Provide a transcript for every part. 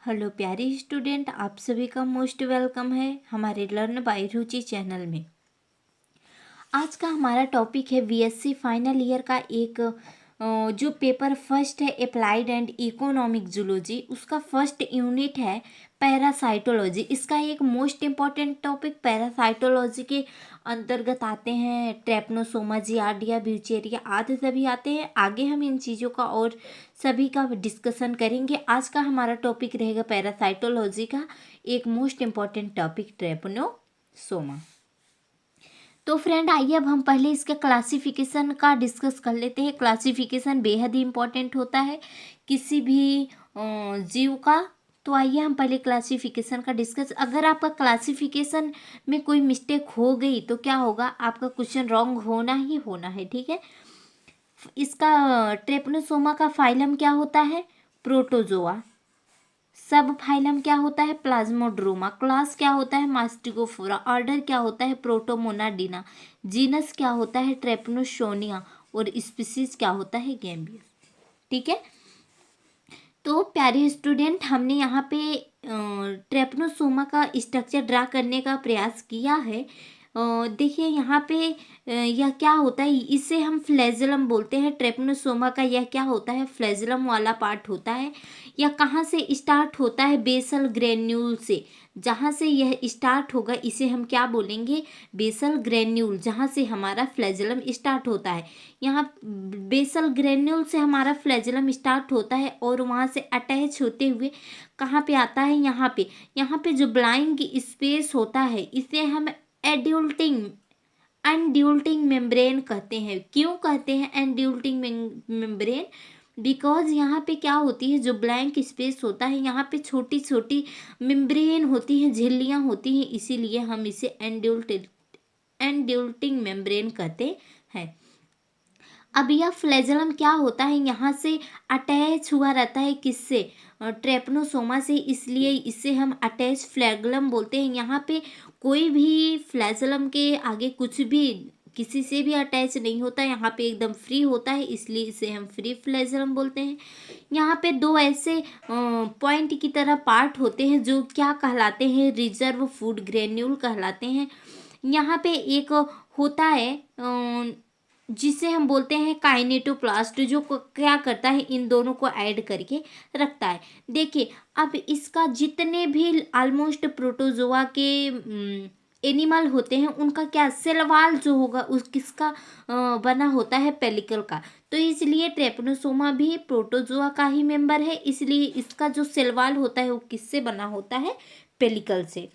Hello प्यारे student, आप सभी का मोस्ट वेलकम है हमारे लर्न बाय रुचि चैनल में। आज का हमारा टॉपिक है बीएससी फाइनल ईयर का एक जो पेपर फर्स्ट है अप्लाइड एंड इकोनॉमिक जूलॉजी, उसका फर्स्ट यूनिट है पैरासाइटोलॉजी। इसका एक मोस्ट इम्पॉर्टेंट टॉपिक पैरासाइटोलॉजी के अंतर्गत आते हैं ट्रैपनोसोमा, जियार्डिया, ब्यूचेरिया आदि सभी आते हैं। आगे हम इन चीज़ों का और सभी का डिस्कशन करेंगे। आज का हमारा टॉपिक रहेगा पैरासाइटोलॉजी का एक मोस्ट इम्पॉर्टेंट टॉपिक ट्रैपनोसोमा। तो फ्रेंड आइए अब हम पहले इसके क्लासिफिकेशन का डिस्कस कर लेते हैं। क्लासिफिकेशन बेहद ही इम्पॉर्टेंट होता है किसी भी जीव का। तो आइए हम पहले क्लासिफिकेशन का डिस्कस। अगर आपका क्लासिफिकेशन में कोई मिस्टेक हो गई तो क्या होगा, आपका क्वेश्चन रॉन्ग होना ही होना है, ठीक है। इसका ट्रेपनोसोमा का फाइलम क्या होता है, प्रोटोजोआ। सब फाइलम क्या होता है, प्लाज्मोड्रोमा। क्लास क्या होता है, मास्टिगोफोरा। ऑर्डर क्या होता है, प्रोटोमोनाडिना। जीनस क्या होता है, ट्रेपनोसोनिया। और स्पीसीज क्या होता है, गैम्बियस। ठीक है। तो प्यारे स्टूडेंट, हमने यहाँ पे ट्रेपनोसोमा का स्ट्रक्चर ड्रा करने का प्रयास किया है। देखिए यहाँ पे यह क्या होता है, इसे हम फ्लैजेलम बोलते हैं। ट्रेपनोसोमा का यह क्या होता है, फ्लैजेलम वाला पार्ट होता है। यह कहाँ से स्टार्ट होता है, बेसल ग्रेन्यूल से। जहाँ से यह स्टार्ट होगा इसे हम क्या बोलेंगे, बेसल ग्रेन्यूल, जहाँ से हमारा फ्लैजेलम स्टार्ट होता है। यहाँ बेसल ग्रेन्यूल से हमारा फ्लैजेलम स्टार्ट होता है और वहाँ से अटैच होते हुए कहाँ पे आता है, यहाँ पे जो ब्लाइंग स्पेस होता है इसे हम एंड्यूल्टिंग मेम्ब्रेन कहते हैं। क्यों कहते हैं एंड्यूल्टिंग मेम्ब्रेन, बिकॉज यहाँ पे क्या होती है, जो ब्लैंक स्पेस होता है यहाँ पे छोटी छोटी मेम्ब्रेन होती हैं, झिल्लियाँ होती हैं, इसीलिए हम इसे एंड्यूल्टिंग मेम्ब्रेन कहते हैं। अब यह फ्लैजेलम क्या होता है, यहाँ से अटैच हुआ रहता है, किससे, ट्रेपनोसोमा से, इसलिए इसे हम अटैच फ्लैगलम बोलते हैं। यहाँ पे कोई भी फ्लैजेलम के आगे कुछ भी किसी से भी अटैच नहीं होता, यहाँ पे एकदम फ्री होता है, इसलिए इसे हम फ्री फ्लैजेलम बोलते हैं। यहाँ पे दो ऐसे पॉइंट की तरह पार्ट होते हैं जो क्या कहलाते हैं, रिजर्व फूड ग्रेन्यूल कहलाते हैं। यहाँ पे एक होता है जिसे हम बोलते हैं काइनेटोप्लास्ट, जो क्या करता है, इन दोनों को ऐड करके रखता है। देखिए अब इसका जितने भी ऑलमोस्ट प्रोटोजोआ के एनिमल होते हैं उनका क्या सेल वॉल जो होगा उस किसका बना होता है, पेलिकल का। तो इसलिए ट्रेपनोसोमा भी प्रोटोजोआ का ही मेंबर है, इसलिए इसका जो सेल वॉल होता है वो किससे बना होता है, पेलिकल से।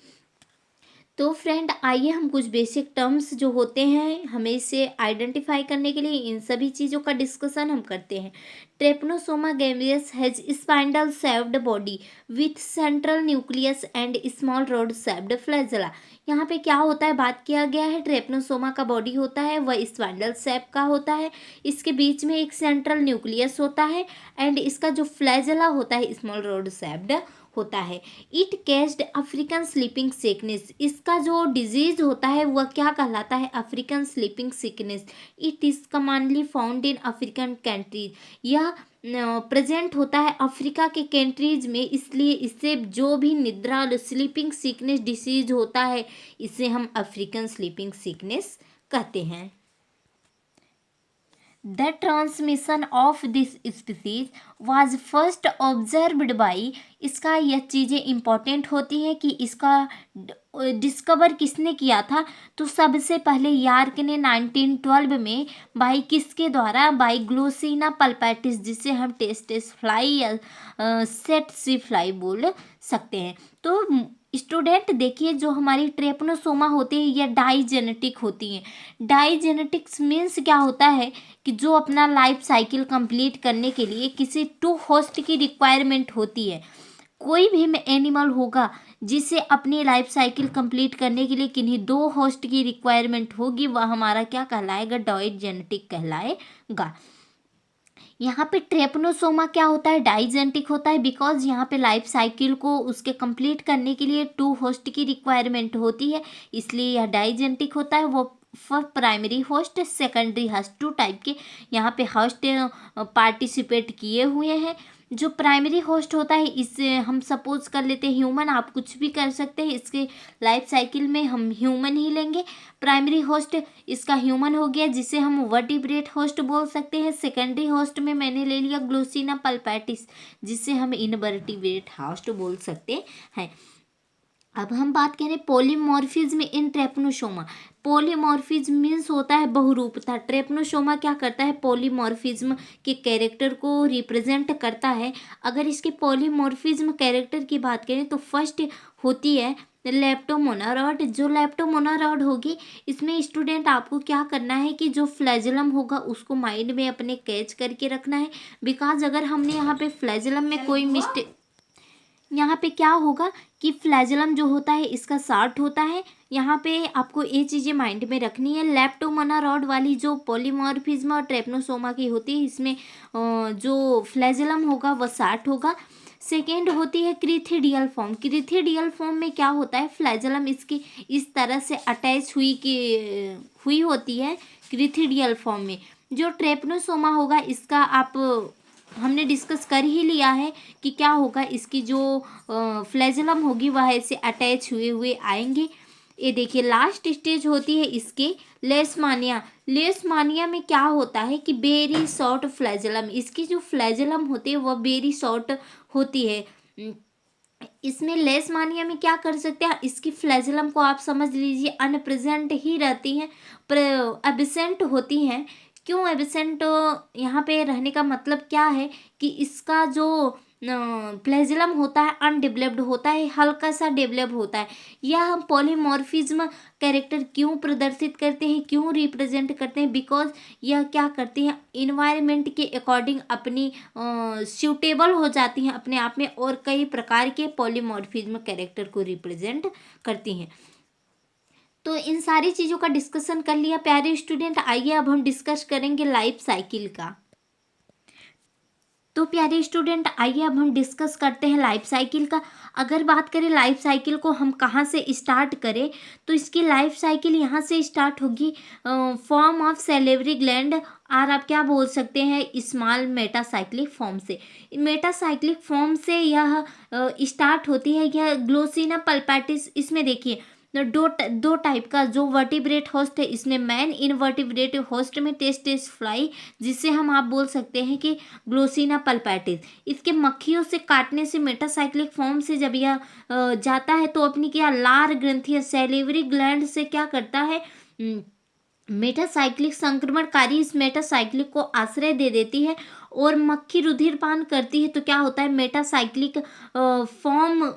तो फ्रेंड आइए हम कुछ बेसिक टर्म्स जो होते हैं हमें इसे आइडेंटिफाई करने के लिए इन सभी चीज़ों का डिस्कशन हम करते हैं। Trypanosoma gambiense has spindle shaped body with central nucleus and small rod shaped flagella. यहाँ पे क्या होता है, बात किया गया है ट्रेपनोसोमा का बॉडी होता है वह स्पाइंडल शेप का होता है, इसके बीच में एक सेंट्रल न्यूक्लियस होता है एंड इसका जो फ्लैजेला होता है स्मॉल रॉड शेप्ड होता है। इट केस्ड अफ्रीकन स्लीपिंग सिकनेस, इसका जो डिजीज होता है वह क्या कहलाता है, African sleeping sickness. It is commonly found in African countries, यह प्रेजेंट होता है अफ्रीका के कंट्रीज में, इसलिए इससे जो भी निद्रा स्लीपिंग सिकनेस डिसीज होता है इसे हम अफ्रीकन स्लीपिंग सिकनेस कहते हैं। The transmission of this species was first observed by, इसका यह चीज़ें इम्पॉर्टेंट होती हैं कि इसका डिस्कवर किसने किया था, तो सबसे पहले यार्क ने 1912 में बाई किसके द्वारा, बाई ग्लोसिना पल्पैटिस, जिसे हम टेस्टेस फ्लाई या सेट सी फ्लाई बोल सकते हैं। तो स्टूडेंट देखिए जो हमारी ट्रेपनोसोमा होती है यह डाइजेनेटिक होती हैं। डाइजेनेटिक्स मीन्स क्या होता है कि जो अपना लाइफ साइकिल कंप्लीट करने के लिए किसी टू होस्ट की रिक्वायरमेंट होती है। कोई भी एनिमल होगा जिसे अपनी लाइफ साइकिल कंप्लीट करने के लिए किन्हीं दो होस्ट की रिक्वायरमेंट होगी, वह हमारा क्या कहलाएगा, डाइजेनेटिक कहलाएगा। यहाँ पे ट्रेपनोसोमा क्या होता है, डाइजेनेटिक होता है, बिकॉज यहाँ पे लाइफ साइकिल को उसके कंप्लीट करने के लिए टू होस्ट की रिक्वायरमेंट होती है, इसलिए यह डाइजेनेटिक होता है। वो primary host, secondary host, two type के यहाँ पे होस्ट पार्टिसिपेट किए हुए हैं। जो प्राइमरी होस्ट होता है, इससे हम सपोज कर लेते हैं ह्यूमन, आप कुछ भी कर सकते हैं, इसके लाइफ साइकिल में हम ह्यूमन ही लेंगे। प्राइमरी होस्ट इसका ह्यूमन हो गया, जिसे हम वर्टिब्रेट होस्ट बोल सकते हैं। सेकेंडरी होस्ट में मैंने ले लिया ग्लोसिना पल्पैटिस, जिसे हम इनवर्टिब्रेट होस्ट बोल सकते हैं। अब हम बात करें पॉलीमॉर्फिज्म इन ट्रेपनोसोमा। पॉलीमॉर्फिज्म मीन्स होता है बहुरूपता। ट्रेपनोसोमा क्या करता है, पॉलीमॉर्फिज्म के कैरेक्टर को रिप्रेजेंट करता है। अगर इसके पॉलीमॉर्फिज्म कैरेक्टर की बात करें तो फर्स्ट होती है लेप्टोमोनारॉड। जो लेप्टोमोनारॉड होगी, इसमें स्टूडेंट आपको क्या करना है कि जो फ्लैजलम होगा उसको माइंड में अपने कैच करके रखना है। बिकॉज अगर हमने यहाँ पे फ्लैजलम में कोई मिस्टेक, यहाँ पे क्या होगा कि फ्लैजलम जो होता है इसका शार्ट होता है। यहाँ पे आपको ये चीज़ें माइंड में रखनी है। लेप्टोमोनारॉड वाली जो पॉलीमॉर्फिज्म और ट्रेपनोसोमा की होती है, इसमें जो फ्लैजलम होगा वह शार्ट होगा। सेकेंड होती है क्रिथिडियल फॉर्म। क्रिथिडियल फॉर्म में क्या होता है, फ्लैजलम इसकी इस तरह से अटैच हुई होती है क्रिथिडियल फॉर्म में। जो ट्रेपनोसोमा होगा इसका आप हमने डिस्कस कर ही लिया है कि क्या होगा, इसकी जो फ्लैजलम होगी वह ऐसे अटैच हुए हुए आएंगे। ये देखिए लास्ट स्टेज होती है इसके लेशमानिया। लेशमानिया में क्या होता है कि बेरी शॉर्ट फ्लैजलम, इसकी जो फ्लैजलम होती है वह बेरी शॉर्ट होती है। इसमें लेशमानिया में क्या कर सकते हैं, इसकी फ्लैजलम को आप समझ लीजिए अनप्रेजेंट ही रहती हैं, एब्सेंट होती हैं। क्यों एब्सेंट यहाँ पे रहने का मतलब क्या है कि इसका जो फ्लैजलम होता है अनडेवलप्ड होता है, हल्का सा डेवलप होता है। यह हम पॉलीमॉर्फिज्म कैरेक्टर क्यों प्रदर्शित करते हैं, क्यों रिप्रेजेंट करते हैं, बिकॉज यह क्या करती हैं, इन्वायरमेंट के अकॉर्डिंग अपनी सूटेबल हो जाती हैं अपने आप में, और कई प्रकार के पॉलीमॉर्फिज्म कैरेक्टर को रिप्रेजेंट करती हैं। तो इन सारी चीज़ों का डिस्कशन कर लिया प्यारे स्टूडेंट। आइए अब हम डिस्कस करेंगे लाइफ साइकिल का। तो प्यारे स्टूडेंट आइए अब हम डिस्कस करते हैं लाइफ साइकिल का। अगर बात करें लाइफ साइकिल को हम कहाँ से स्टार्ट करें, तो इसकी लाइफ साइकिल यहाँ से स्टार्ट होगी फॉर्म ऑफ सेलेवरी ग्लैंड, और आप क्या बोल सकते हैं स्मॉल मेटासाइक्लिक फॉर्म से। मेटासाइक्लिक फॉर्म से यह स्टार्ट होती है। यह ग्लोसिना पल्पैटिस, इसमें देखिए दो टाइप का जो वर्टिब्रेट होस्ट है, इसमें मैन इनवर्टिब्रेट होस्ट में टेस्टेस फ्लाई, जिसे हम आप बोल सकते हैं कि ग्लोसिना पल्पैटिस। इसके मक्खियों से काटने से मेटासाइक्लिक फॉर्म से जब यह जाता है तो अपनी क्या लार ग्रंथि या सैलिवरी ग्लैंड से क्या करता है, मेटासाइक्लिक संक्रमणकारी इस मेटासाइक्लिक को आश्रय दे देती है और मक्खी रुधिरपान करती है। तो क्या होता है, मेटासाइक्लिक फॉर्म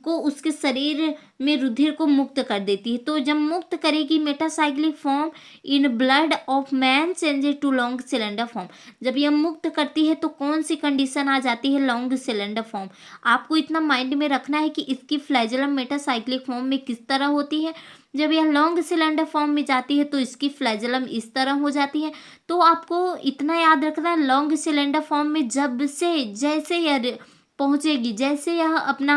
को उसके शरीर में रुधिर को मुक्त कर देती है। तो जब मुक्त करेगी metacyclic form in blood of man changes to long cylinder form. जब यह मुक्त करती है तो कौन सी कंडीशन आ जाती है, लॉन्ग सिलेंडर फॉर्म। आपको इतना माइंड में रखना है कि इसकी फ्लैजलम मेटासाइक्लिक फॉर्म में किस तरह होती है। जब यह लॉन्ग सिलेंडर फॉर्म में जाती है तो इसकी फ्लैजलम इस तरह हो जाती है। तो आपको इतना याद रखना है, लॉन्ग सिलेंडर फॉर्म में जैसे यह पहुंचेगी, जैसे यह अपना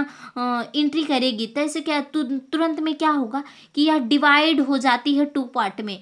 एंट्री करेगी, तैसे क्या तुरंत में क्या होगा कि यह डिवाइड हो जाती है टू पार्ट में।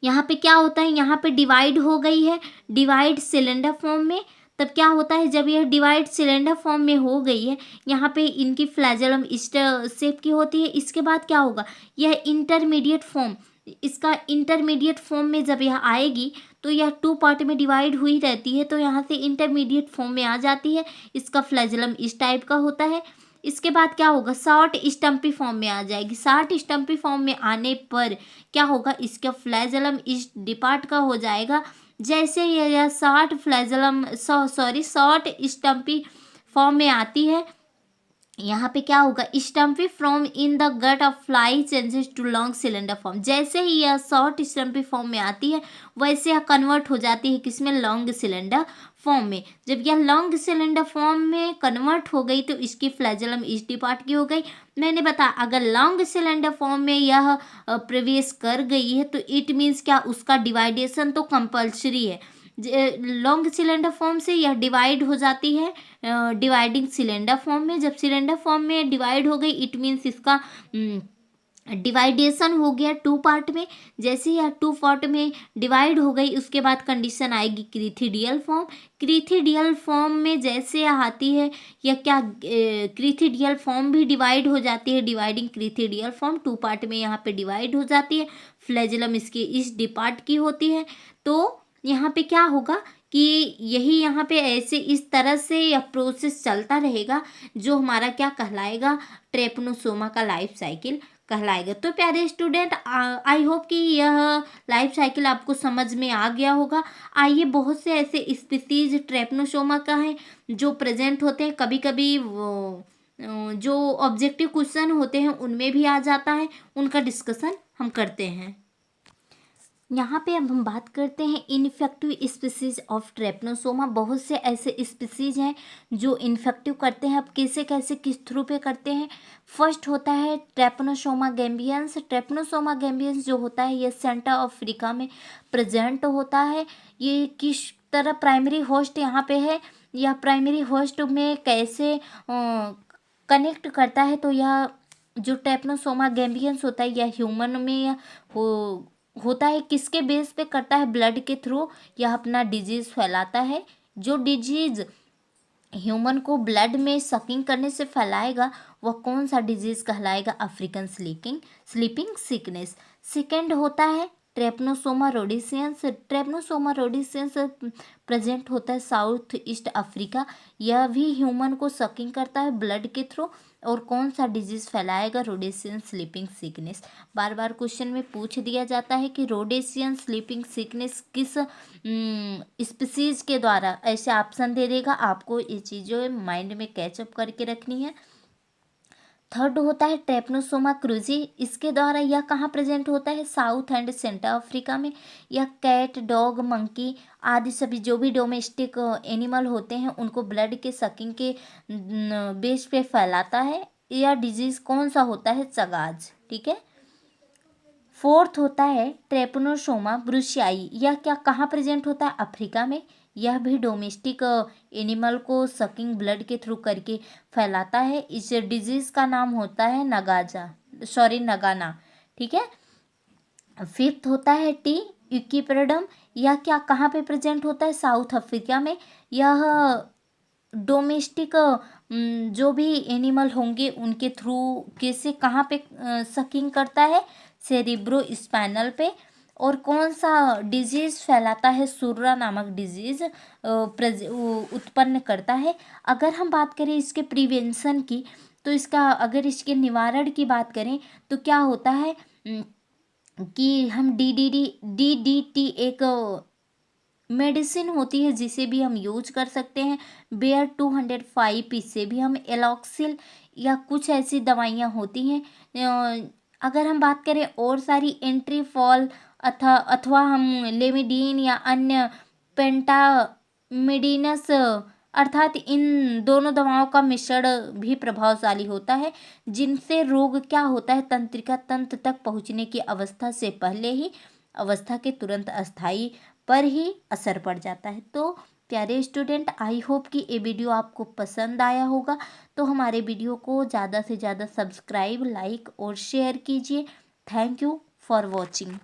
यहाँ पे क्या होता है, यहाँ पे डिवाइड हो गई है, डिवाइड सिलेंडर फॉर्म में। तब क्या होता है, जब यह डिवाइड सिलेंडर फॉर्म में हो गई है, यहाँ पे इनकी फ्लैजलम इस शेप की होती है। इसके बाद क्या होगा, यह इंटरमीडिएट फॉर्म, इसका इंटरमीडिएट फॉर्म में जब यह आएगी तो यह टू पार्ट में डिवाइड हुई रहती है, तो यहाँ से इंटरमीडिएट फॉर्म में आ जाती है। इसका फ्लैजलम इस टाइप का होता है। इसके बाद क्या होगा, शॉर्ट स्टम्पी फॉर्म में आ जाएगी। शॉर्ट स्टम्पी फॉर्म में आने पर क्या होगा, इसका फ्लैजलम इस डिपार्ट का हो जाएगा। जैसे यह शॉर्ट स्टम्पी फॉर्म में आती है, यहाँ पे क्या होगा, stumpy form in the gut of fly changes to long cylinder form. जैसे ही यह शॉर्ट स्टम्पी फॉर्म में आती है वैसे यह कन्वर्ट हो जाती है किसमें, लॉन्ग सिलेंडर फॉर्म में। जब यह लॉन्ग सिलेंडर फॉर्म में कन्वर्ट हो गई तो इसकी फ्लैजलम इस पार्ट की हो गई। मैंने बताया अगर लॉन्ग सिलेंडर फॉर्म में यह प्रवेश कर गई है तो इट मीन्स क्या, उसका डिवाइडेशन तो कंपल्सरी है। लॉन्ग सिलेंडर फॉर्म से यह डिवाइड हो जाती है डिवाइडिंग सिलेंडर फॉर्म में। जब सिलेंडर फॉर्म में डिवाइड हो गई इट मीन्स इसका डिवाइडेशन हो गया 2 पार्ट में। जैसे ही 2 पार्ट में डिवाइड हो गई, उसके बाद कंडीशन आएगी क्रीथिडियल फॉर्म। क्रीथिडियल फॉर्म में जैसे आती है या क्या क्रीथिडियल फॉर्म भी डिवाइड हो जाती है। डिवाइडिंग क्रीथिडियल फॉर्म 2 पार्ट में यहाँ पे डिवाइड हो जाती है। फ्लैजेलम इसके इस डिपार्ट की होती है। तो यहाँ पे क्या होगा कि यही यहाँ पे ऐसे इस तरह से यह प्रोसेस चलता रहेगा, जो हमारा क्या कहलाएगा, ट्रेपनोसोमा का लाइफ साइकिल कहलाएगा। तो प्यारे स्टूडेंट, आई होप कि यह लाइफ साइकिल आपको समझ में आ गया होगा। आइए, बहुत से ऐसे स्पीसीज ट्रेपनोसोमा का है जो प्रेजेंट होते हैं। कभी कभी वो जो ऑब्जेक्टिव क्वेश्चन होते हैं उनमें भी आ जाता है, उनका डिस्कशन हम करते हैं। यहाँ पे अब हम बात करते हैं इनफेक्टिव स्पीसीज ऑफ ट्रेपनोसोमा। बहुत से ऐसे स्पीसीज हैं जो इन्फेक्टिव करते हैं। अब कैसे कैसे किस थ्रू पे करते हैं। फर्स्ट होता है ट्रेपनोसोमा गैम्बियंस। ट्रेपनोसोमा गैम्बियंस जो होता है ये सेंटर अफ्रीका में प्रेजेंट होता है। ये किस तरह प्राइमरी होस्ट यहाँ पे है, या प्राइमरी होस्ट में कैसे कनेक्ट करता है। तो यह जो ट्रेपनोसोमा गैम्बियंस होता है यह ह्यूमन में होता है। किसके बेस पे करता है, ब्लड के थ्रू यह अपना डिजीज फैलाता है। जो डिजीज ह्यूमन को ब्लड में सकिंग करने से फैलाएगा वह कौन सा डिजीज कहलाएगा, अफ्रीकन स्लीपिंग सिकनेस। सेकेंड होता है ट्रेपनोसोमा रोडेशियंस। ट्रेपनोसोमा रोडेशियंस प्रेजेंट होता है साउथ ईस्ट अफ्रीका। यह भी ह्यूमन को सकिंग करता है ब्लड के थ्रू, और कौन सा डिजीज फैलाएगा, रोडेशियन स्लीपिंग सिकनेस। बार बार क्वेश्चन में पूछ दिया जाता है कि रोडेशियन स्लीपिंग सिकनेस किस स्पीसीज के द्वारा, ऐसे ऑप्शन दे देगा। आपको ये चीज़ें माइंड में कैचअप करके रखनी है। थर्ड होता है ट्रेपनोसोमा क्रूजी। इसके द्वारा यह कहाँ प्रेजेंट होता है, साउथ एंड सेंटर अफ्रीका में। यह कैट, डॉग, मंकी आदि सभी जो भी डोमेस्टिक एनिमल होते हैं उनको ब्लड के सकिंग के बेस पे फैलाता है। यह डिजीज कौन सा होता है, चगाज। ठीक है। फोर्थ होता है ट्रेपनोसोमा ब्रुशियाई। यह क्या कहाँ प्रेजेंट होता है, अफ्रीका में। यह भी डोमेस्टिक एनिमल को सकिंग ब्लड के थ्रू करके फैलाता है। इस डिजीज का नाम होता है नगाना। ठीक है। फिफ्थ होता है टी यूकिपरडम। यह क्या कहाँ पे प्रेजेंट होता है, साउथ अफ्रीका में। यह डोमेस्टिक जो भी एनिमल होंगे उनके थ्रू कैसे कहाँ पे सकिंग करता है, सेरिब्रो स्पाइनल पे। और कौन सा डिजीज़ फैलाता है, सुर्रा नामक डिजीज़ उत्पन्न करता है। अगर हम बात करें इसके प्रिवेंशन की, तो इसका अगर इसके निवारण की बात करें तो क्या होता है कि हम DDT एक मेडिसिन होती है जिसे भी हम यूज कर सकते हैं। बेयर 205 इससे भी हम एलॉक्सिल या कुछ ऐसी दवाइयाँ होती हैं। अगर हम बात करें और सारी एंट्रीफॉल अथवा हम लेमिडीन या अन्य पेंटामिडिनस अर्थात इन दोनों दवाओं का मिश्रण भी प्रभावशाली होता है, जिनसे रोग क्या होता है, तंत्रिका तंत्र तक पहुँचने की अवस्था से पहले ही अवस्था के तुरंत अस्थायी पर ही असर पड़ जाता है। तो प्यारे स्टूडेंट, आई होप कि ये वीडियो आपको पसंद आया होगा। तो हमारे वीडियो को ज़्यादा से ज़्यादा सब्सक्राइब, लाइक और शेयर कीजिए। Thank you for watching.